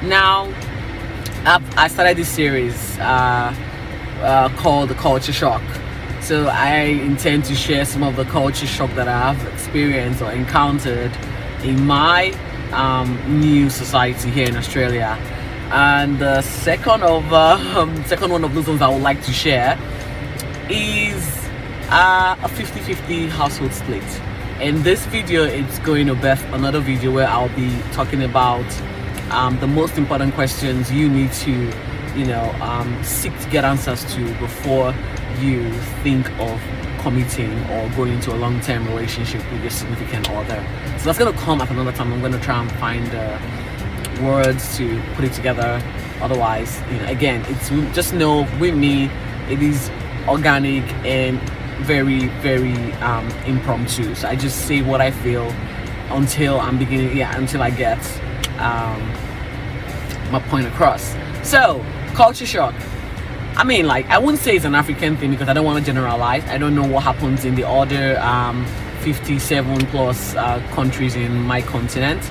Now, I started this series called The Culture Shock. So I intend to share some of the culture shock that I have experienced or encountered in my new society here in Australia. And the second one of those ones I would like to share is a 50-50 household split. In this video, it's going to birth another video where I'll be talking about the most important questions you need to seek to get answers to before you think of committing or going into a long-term relationship with your significant other. So that's going to come at another time. I'm going to try and find words to put it together. Otherwise, again, it's just know with me, it is organic and very, very impromptu. So I just say what I feel until I get my point across. So, culture shock. I mean, I wouldn't say it's an African thing because I don't want to generalize. I don't know what happens in the other 57 plus countries in my continent,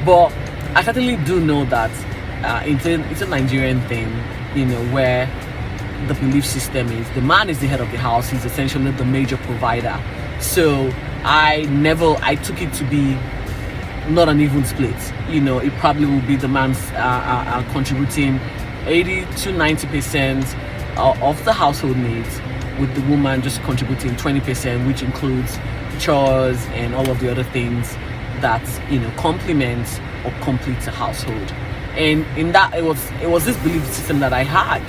but I certainly do know that it's a Nigerian thing, where the belief system is the man is the head of the house. He's essentially the major provider. So I took it to be not an even split. It probably will be the man's contributing 80 to 90% of the household needs, with the woman just contributing 20%, which includes chores and all of the other things that complements or completes a household. And in that, it was this belief system that I had,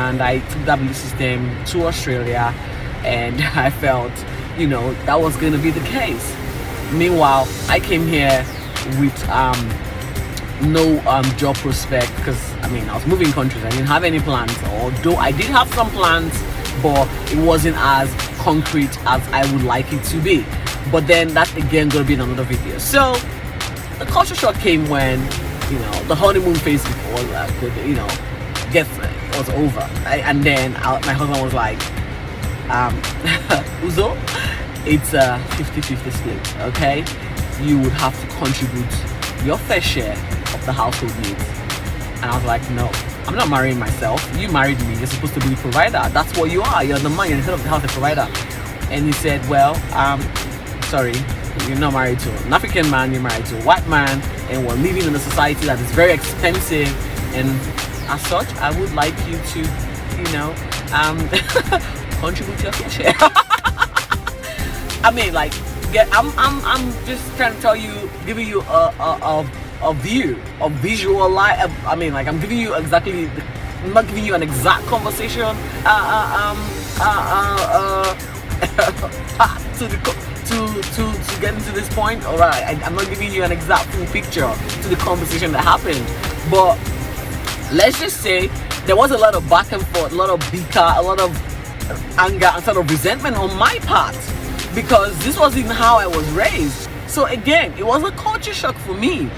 and I took that belief system to Australia, and I felt that was going to be the case. Meanwhile, I came here with no job prospect, because I was moving countries. I didn't have any plans, although I did have some plans, but it wasn't as concrete as I would like it to be. But then that's again going to be in another video. So the culture shock came when the honeymoon phase was over, and then my husband was like, Uzo, it's a 50-50 split, okay? You would have to contribute your fair share of the household needs. And I was like, no, I'm not marrying myself. You married me. You're supposed to be the provider. That's what you are. You're the man. You're the head of the house, the provider. And he said, well, sorry, you're not married to an African man. You're married to a white man, and we're living in a society that is very expensive. And as such, I would like you to, contribute your fair share. I'm just trying to tell you, giving you a view, a visual light. I'm giving you exactly. I'm not giving you an exact conversation. To get into this point. All right, I'm not giving you an exact full picture to the conversation that happened, but let's just say there was a lot of back and forth, a lot of bicker, a lot of anger and sort of resentment on my part, because this wasn't how I was raised. So again, it was a culture shock for me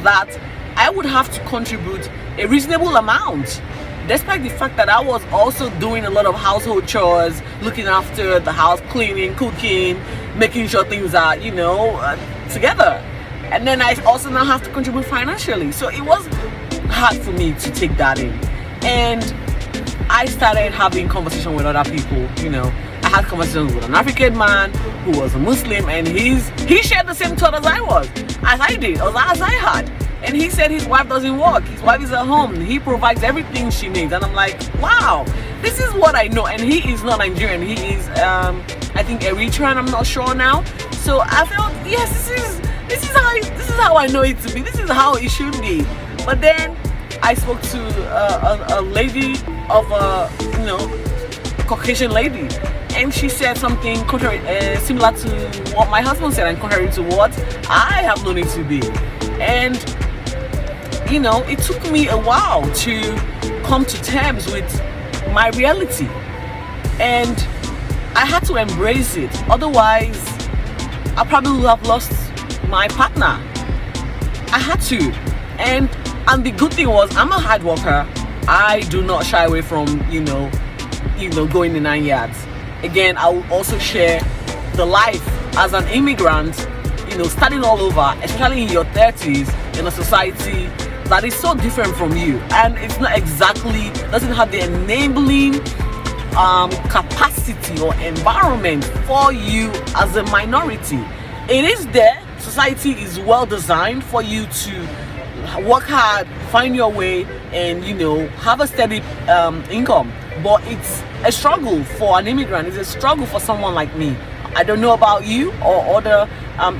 that I would have to contribute a reasonable amount, despite the fact that I was also doing a lot of household chores, looking after the house, cleaning, cooking, making sure things are, together. And then I also now have to contribute financially. So it was hard for me to take that in. And I started having conversations with other people, I had conversations with an African man who was a Muslim, and he shared the same thought as I did, as I had. And he said his wife doesn't work, his wife is at home, he provides everything she needs. And I'm like, wow, this is what I know. And he is not Nigerian, he is I think Eritrean, I'm not sure now. So I felt, yes, this is how I know it to be, this is how it should be. But then I spoke to a lady of a Caucasian lady, and she said something similar to what my husband said, and contrary to what I have known it to be. And it took me a while to come to terms with my reality, and I had to embrace it. Otherwise, I probably would have lost my partner. I had to. And the good thing was, I'm a hard worker. I do not shy away from going the 9 yards. Again, I will also share the life as an immigrant, starting all over, especially in your 30s, in a society that is so different from you, and it's not exactly, doesn't have the enabling capacity or environment for you as a minority. It is there. Society is well designed for you to work hard, find your way, and have a steady income. But it's a struggle for an immigrant. It's a struggle for someone like me. I don't know about you or other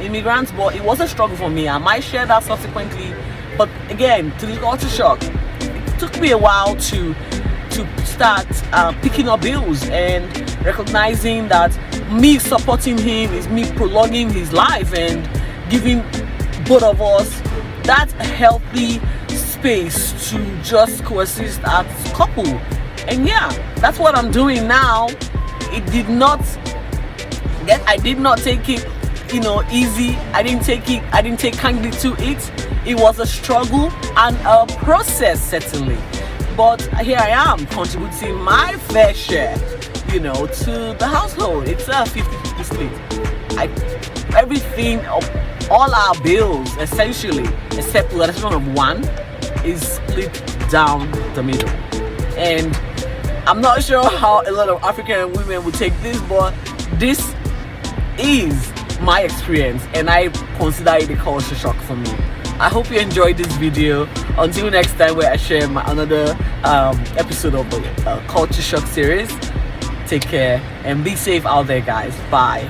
immigrants, but it was a struggle for me. I might share that subsequently. But again, to the culture shock, it took me a while to start picking up bills and recognizing that me supporting him is me prolonging his life and giving both of us that healthy space to just coexist as a couple. And yeah, that's what I'm doing now. I did not take it easy. I didn't take kindly to it. It was a struggle and a process, certainly. But here I am, contributing my fair share, to the household. It's a 50-50 split. Everything, all our bills, essentially, except with the exception of one, is split down the middle. And I'm not sure how a lot of African women would take this, but this is my experience, and I consider it a culture shock for me. I hope you enjoyed this video. Until next time, where I share another episode of the culture shock series. Take care and be safe out there, guys. Bye.